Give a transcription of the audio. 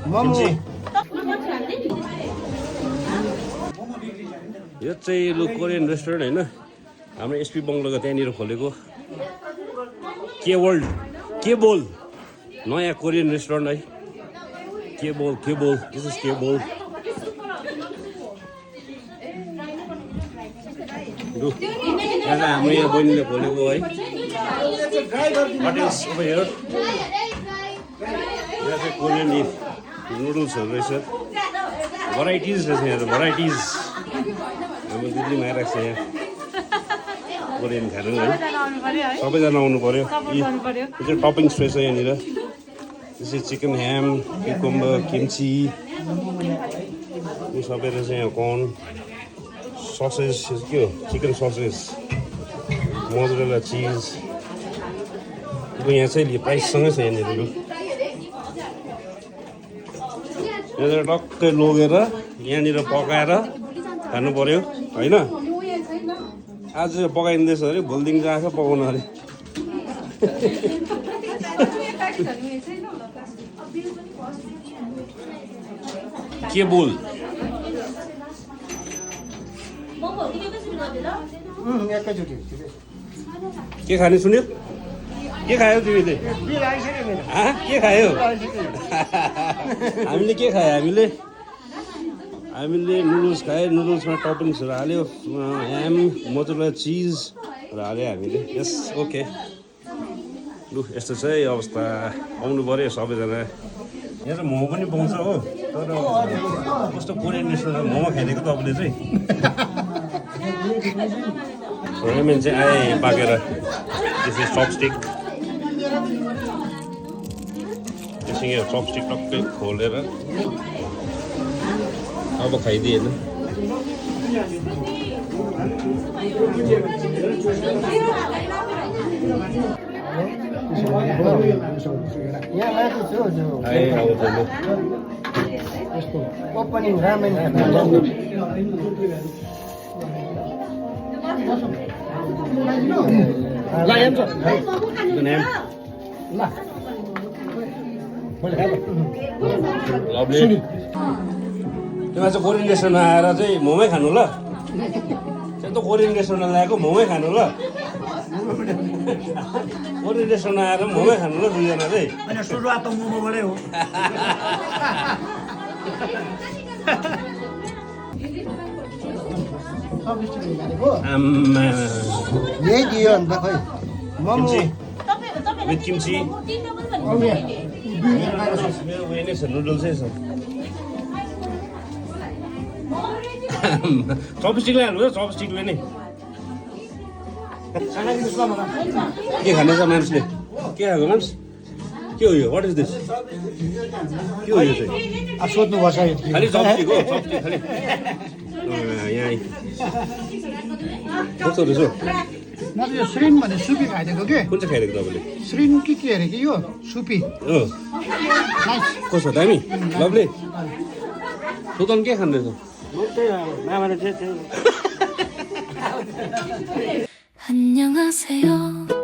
김치. यो चाहिँ लु कोरियन रेस्टुरेन्ट होइन हाम्रो एसपी बङ्गलोको त्यहाँनिर खोलेको के बोल नयाँ कोरियन रेस्टुरेन्ट है के बोल दिस इज के बोल लु यहाँ हाम्रो यहाँ बहिनीले खोलेको है होटेल्स अब हेर यहाँ चाहिँ कोरियन नुडल्सहरू रहेछ भराइटिज रहेछ यहाँ त भराइटिज हाम्रो दिल्लीमा आइरहेको छ यहाँ कोरियन खानु है सबैजना आउनु पर्यो यो चाहिँ टपिङ्स रहेछ यहाँनिर त्यसै चिकन ह्याम क्युकम्बर किम्ची यो सबै रहेछ यहाँ कर्न ससेज के हो चिकन ससेज मोजरेला चिज यहाँ चाहिँ प्राइससँगै छ यहाँनिर यहाँनिर टक्कै लगेर यहाँनिर पकाएर खानु पर्यो होइन आज पकाइँदैछ अरे भोलिदेखि आएको पकाउनु अरे के बोल के खाने सुन्यो के खायो तिमीले के खायो हामीले के खायो हामीले नुडल्स खायो नुडल्समा टपिङ्सहरू हाल्यो ह्याम मोजरेला चिजहरू हाल्यो हामीले यस ओके लु यस्तो चाहिँ अवस्था आउनु पऱ्यो सबैजना यहाँ चाहिँ मोमो पनि पाउँछ हो तर कस्तो कोरियन रेस्टुरेन्टमा मोमो खाइदिएको तपाईँले चाहिँ रेमेन चाहिँ आए पाकेर त्यसै चपस्टिक त्यसै चपस्टिक टक्कै खोलेर अब खाइदिएन ओपनिङ रामेन त्यसमा चाहिँ कोरियन रेस्टुरेन्टमा आएर चाहिँ मोमै खानु ल त्यो त कोरियन रेस्टुरेन्टमा ल्याएको मोमै खानु ल कोरियन रेस्टुरेन्टमा आएर मोमै खानु ल दुईजना चाहिँ सुरुवात त मोमोबाटै हो यही दियो अन्त खै मोमो विथ किम्ची मेरो उयो नै छ नुडल्सै छ चपस्टिकले हाल्नु त चपस्टिकले नै के खानेछ मान्छेले के खाएको मान्छे के हो यो वाट इज दिस के हो यो चाहिँ सोध्नुपर्छ खालि चपस्टिक हो चपस्टिक खालि यहाँ कस्तो रहेछ म त यो श्रिन भन्ने सुपी खाइदिएको के कुन चाहिँ खाइदिएको तपाईँले श्रिन के अरे कि यो सुपी हो कस्तो दामी लभली सुतन के खाँदैछ 안녕하세요